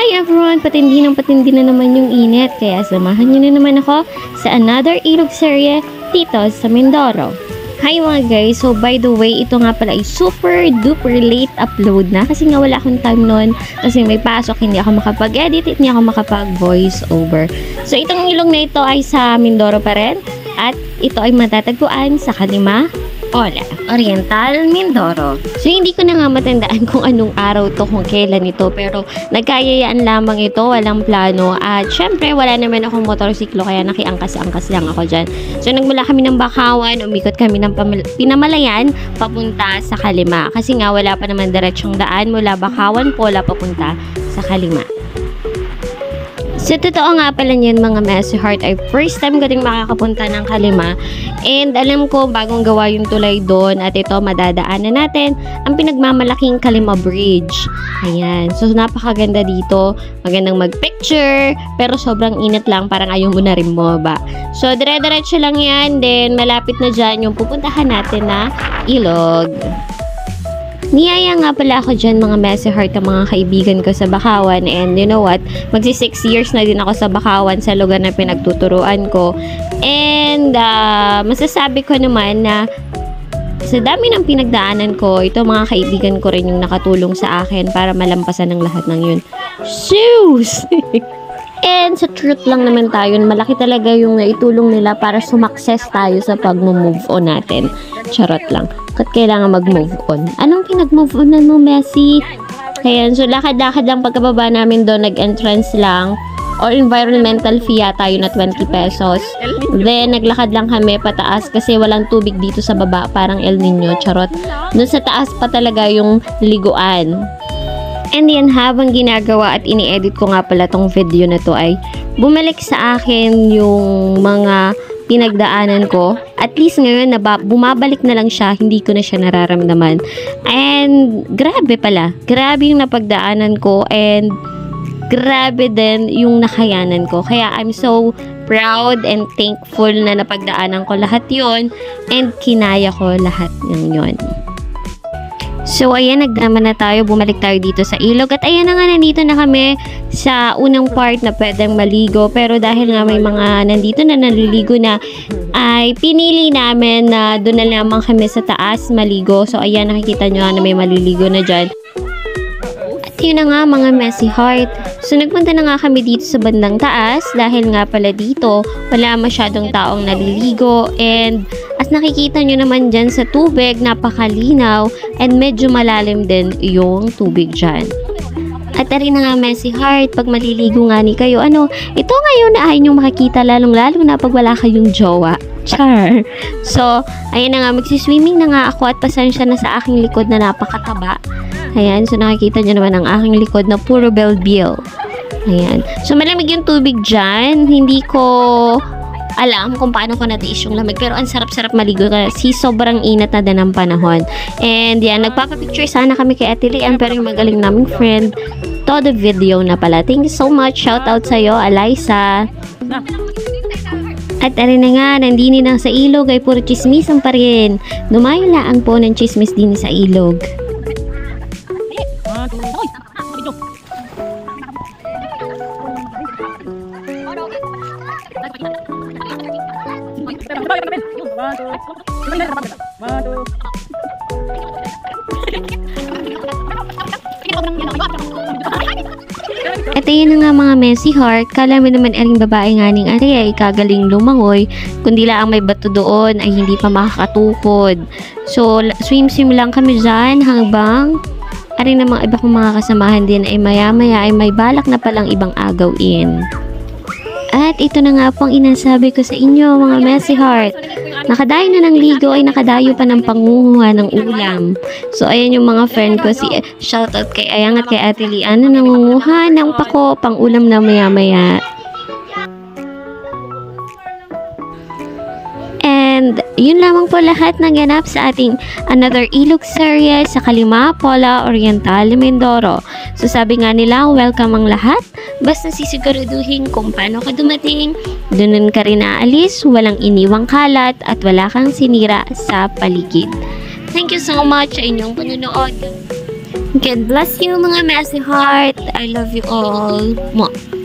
Hi everyone! Patindi na naman yung init, kaya samahan nyo na naman ako sa another Ilog serye dito sa Mindoro. Hi mga guys! So by the way, ito nga pala ay super duper late upload na kasi nga wala akong time nun kasi may pasok, hindi ako makapag-edit, hindi ako makapag-voice over. So itong ilog na ito ay sa Mindoro pa rin at ito ay matatagpuan sa Kalima, Pola, Oriental, Mindoro. So, hindi ko na nga matandaan kung anong araw to, kung kailan ito. Pero, nagkayayaan lamang ito, walang plano. At, syempre, wala naman akong motorsiklo, kaya nakiangkas-angkas lang ako dyan. So, nagmula kami ng Bakawan, umikot kami ng Pinamalayan, papunta sa Kalima. Kasi nga, wala pa naman diretsyong daan mula Bakawan, Pola, papunta sa Kalima. So, totoo nga pala niyan mga Messy Heart ay first time ko ding makakapunta ng Kalima. And alam ko, bagong gawa yung tulay doon at ito, madadaanan natin ang pinagmamalaking Kalima Bridge. Ayan. So, napakaganda dito. Magandang mag-picture, pero sobrang init lang. Parang ayaw mo na rin bumaba. So, dire-diretso lang yan. Then, malapit na dyan yung pupuntahan natin na ilog. Niyaya nga pala ako dyan mga Messy Heart ang mga kaibigan ko sa Bakawan, and you know what, magsi 6 years na din ako sa Bakawan sa lugar na pinagtuturuan ko, and masasabi ko naman na sa dami ng pinagdaanan ko, ito mga kaibigan ko rin yung nakatulong sa akin para malampasan ng lahat ng yun. Shoes! And sa truth lang naman tayo, malaki talaga yung naitulong nila para sumakses tayo sa pag-move on natin. Charot lang. Kat kailangan mag-move on. Anong pinag-move on mo, Messi? Ayan, so lakad-lakad lang pagkababa namin doon, nag-entrance lang. Or environmental fee tayo na 20 pesos. Then, naglakad lang kami pataas kasi walang tubig dito sa baba. Parang El Nino, charot. Doon sa taas pa talaga yung liguan. And yan, habang ginagawa at ini-edit ko nga pala tong video na to ay bumalik sa akin yung mga pinagdaanan ko. At least ngayon, bumabalik na lang siya, hindi ko na siya nararamdaman. And grabe pala. Grabe yung napagdaanan ko and grabe din yung nakayanan ko. Kaya I'm so proud and thankful na napagdaanan ko lahat yon and kinaya ko lahat ng yon. So, ayan, nagdrama na tayo. Bumalik tayo dito sa ilog. At ayan na nga, nandito na kami sa unang part na pwedeng maligo. Pero dahil nga may mga nandito na naliligo na, ay pinili namin na doon na lamang kami sa taas maligo. So, ayan, nakikita nyo na may maliligo na dyan. At yun na nga, mga Messy Heart. So, nagpunta na nga kami dito sa bandang taas. Dahil nga pala dito, wala masyadong taong naliligo. And as nakikita nyo naman dyan sa tubig, napakalinaw and medyo malalim din yung tubig dyan. At rin na nga Messy Heart, pag maliligo nga ni kayo, ito ngayon na ayaw nyo makikita lalong-lalo na pag wala kayong jowa. Char! So, ayan na nga, magsiswimming na nga ako at pasensya na sa aking likod na napakataba. Ayan, so nakikita nyo naman ang aking likod na puro belbil. Ayan. So, malamig yung tubig dyan. Hindi ko alam kung paano ko natiis yung lamig, pero ang sarap-sarap maligo kasi sobrang inat na din ang panahon. And yan, nagpapapicture sana kami kay Ate Lian, pero yung magaling naming friend todo video na pala. Thank you so much, shout out sa'yo Eliza. At arin na nga, nandini na sa ilog ay puro chismisan pa rin. Dumayo lang po ng chismis din sa ilog. At ayun na nga mga Messy Heart, kala mo naman aling babae nga ning ari ay kagaling lumangoy, kundi lang may bato doon ay hindi pa makakatukod. So, swim-swim lang kami dyan hanggang ari na mga iba kong mga kasamahan din ay maya-maya ay may balak na palang ibang agawin. At ito na nga po ang inasabi ko sa inyo mga Messy Heart. Nakadayo na ng ligo ay nakadayo pa ng panguha ng ulam. So ayan yung mga friend ko, si shoutout kay Ayang at kay Ate Lian na nangunguha ng pako pang ulam na maya-maya. And yun lamang po lahat ng ganap sa ating another Ilog serye sa Kalima, Pola, Oriental, Mindoro. So sabi nga nila, welcome ang lahat. Basta sisiguraduhin kung paano ka dumating, doon ka rin aalis, walang iniwang kalat at wala kang sinira sa paligid. Thank you so much sa inyong panonood. God bless you mga messy heart. I love you all. Mwah.